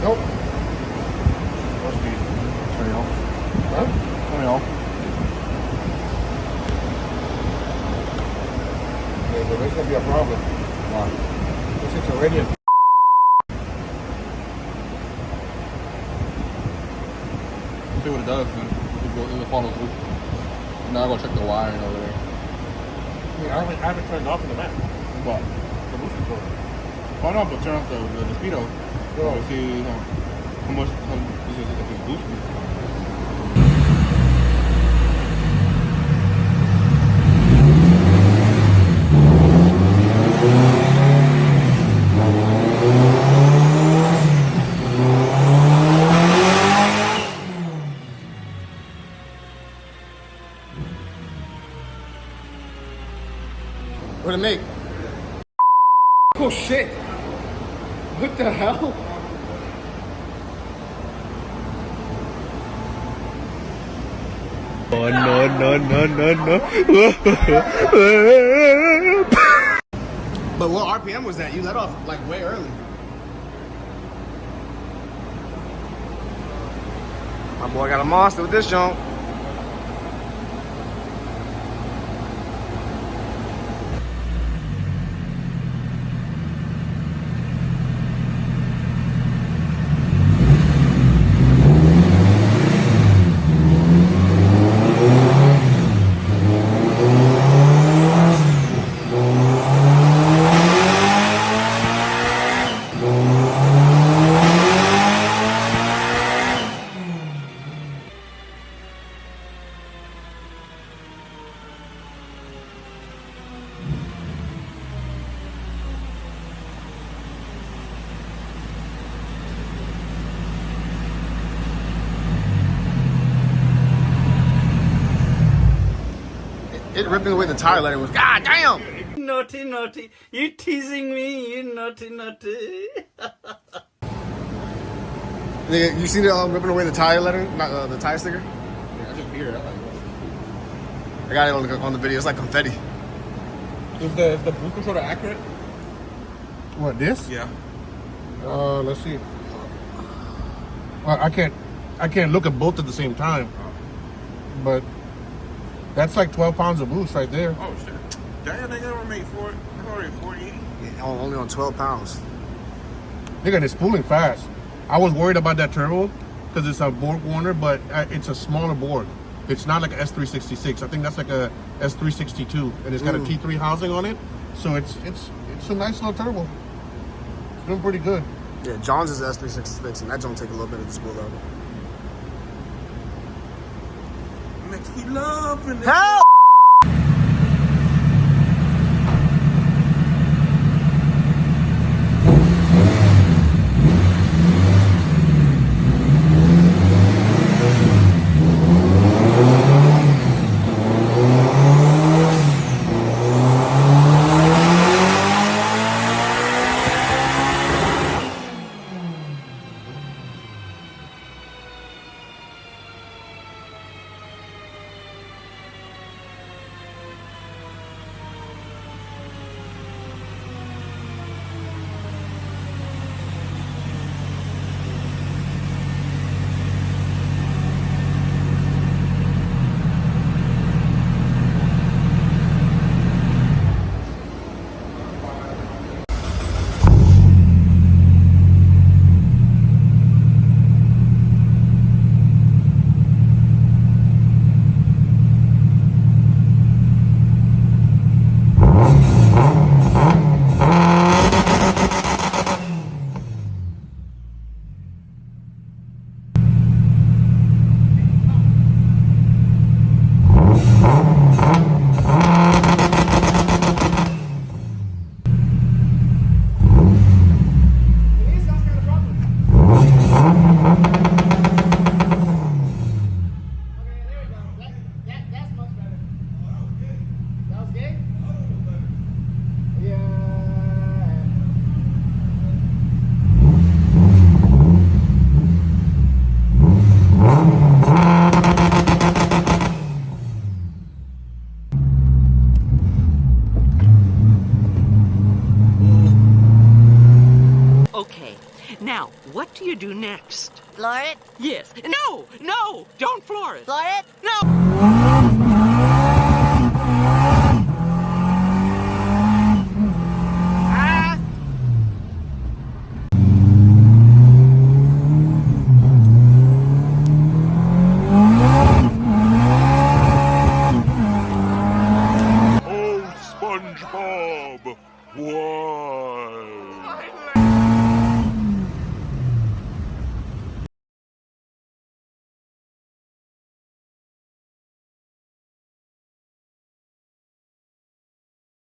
Nope. Must be 20 off. Huh? 20 off. Yeah, but there's gonna be a problem. Why? Because it's already in. See what it does, and it will follow through. Now I'm gonna check the wiring over there. I mean, I haven't turned off in the back. What? The boost controller. Oh no, but turn off the speedo. Oh, see how much this is if it's boosting. What'd it make? Oh shit! What the hell? Oh, no. But what RPM was that? You let off like way early. My boy got a monster with this jump. It ripping away the tire letter was god damn. Naughty, you teasing me, you naughty. You see the ripping away the tire letter, not the tire sticker? Yeah, I just hear it. I got it on the video. It's like confetti. Is the boost controller accurate? What, this? Yeah. Let's see. Well, I can't look at both at the same time. But that's like 12 pounds of boost right there. Oh shit! Damn, they never made for it. It's already 480. Yeah, only on 12 pounds. Nigga, it's spooling fast. I was worried about that turbo because it's a Borg Warner, but it's a smaller board. It's not like an S366. I think that's like a S362, and it's got a T3 housing on it. So it's a nice little turbo. It's doing pretty good. Yeah, John's is S366, and that don't take a little bit of the spool out. Makes me love and Help! you do next? Floor it? Yes. No! No! Don't floor it! Floor it? No!